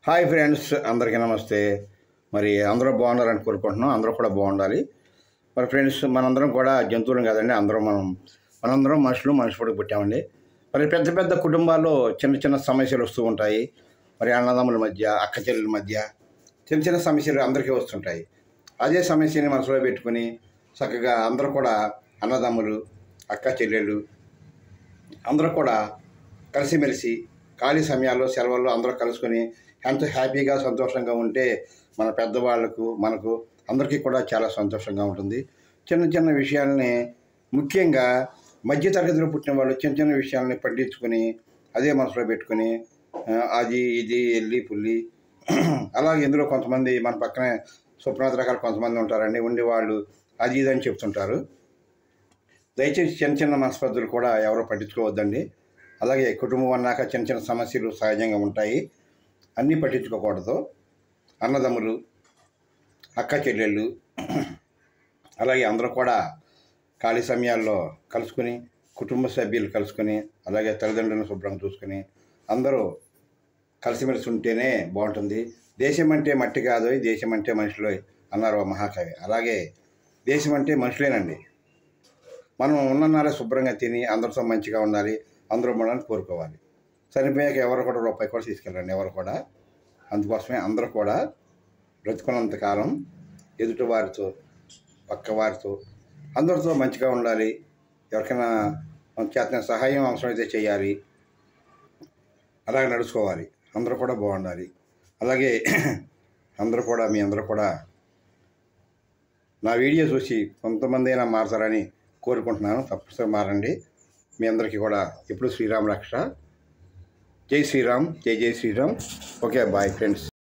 Hi friends, అందరికీ నమస్తే. మరి అందరూ బాగుండాలని కోరుకుంటున్నాం. అందరూ కూడా బాగుండాలి. మరి ఫ్రెండ్స్, మనందరం కూడా జంతువులం కాదండి. మనందరం మనుషులు కూడా పుట్టామండి. మరి పెద్ద పెద్ద కుటుంబాల్లో చిన్న చిన్న సమస్యలు వస్తూ ఉంటాయి. మరి అన్నదమ్ముల మధ్య, అక్క చెల్లెల మధ్య చిన్న చిన్న సమస్యలు అందరికీ వస్తుంటాయి. అదే సమస్యని మనసులో పెట్టుకుని చక్కగా అందరూ కూడా అన్నదమ్ములు, అక్క చెల్లెళ్ళు అందరూ కూడా కలిసిమెలిసి ఖాళీ సమయాల్లో, సెలవుల్లో అందరూ కలుసుకొని ఎంతో హ్యాపీగా, సంతోషంగా ఉంటే మన పెద్దవాళ్ళకు, మనకు అందరికీ కూడా చాలా సంతోషంగా ఉంటుంది. చిన్న చిన్న విషయాలని, ముఖ్యంగా మధ్యతరగతిలో పుట్టిన వాళ్ళు చిన్న చిన్న విషయాలని పట్టించుకొని అదే మనసులో పెట్టుకొని అది ఇది ఎల్లి పుల్లి అలాగే ఇందులో కొంతమంది మన పక్కనే స్వప్నాథ రకాలు కొంతమంది ఉంటారండి. ఉండేవాళ్ళు అది ఇది అని చెప్తుంటారు. దయచేసి చిన్న చిన్న మనస్పర్ధలు కూడా ఎవరో పట్టించుకోవద్దండి. అలాగే కుటుంబం అన్నాక చిన్న చిన్న సమస్యలు సహజంగా ఉంటాయి. అన్నీ పట్టించుకోకూడదు. అన్నదమ్ములు, అక్క చెల్లెళ్ళు అలాగే అందరూ కూడా ఖాళీ సమయాల్లో కలుసుకొని, కుటుంబ సభ్యులు కలుసుకొని, అలాగే తల్లిదండ్రులను శుభ్రంగా చూసుకొని అందరూ కలిసిమెలిసి ఉంటేనే బాగుంటుంది. దేశం అంటే మట్టి కాదు, దేశం అంటే మనుషులు అన్నారు మహాకవి. అలాగే దేశం అంటే మనుషులేనండి. మనం ఉన్ననాలే శుభ్రంగా తిని అందరితో మంచిగా ఉండాలి, అందరూ ఉండాలని కోరుకోవాలి. చనిపోయాక ఎవరు కూడా రూపాయి కూడా తీసుకెళ్ళండి, ఎవరు కూడా. అందుకోసమే అందరూ కూడా బ్రతుకున్నంతకాలం ఎదుటి వారితో, పక్క వారితో, అందరితో మంచిగా ఉండాలి. ఎవరికైనా మన చేతన సహాయం అవసరమైతే చేయాలి. అలాగే నడుచుకోవాలి. అందరూ కూడా బాగుండాలి. అలాగే మీ అందరూ కూడా నా వీడియో చూసి కొంతమంది అయినా మారుతారని కోరుకుంటున్నాను. తప్పనిసరిగా మారండి. మీ అందరికీ కూడా ఎప్పుడు శ్రీరామ్ రక్ష. జై శ్రీరామ్, జై శ్రీరామ్. Okay, bye friends.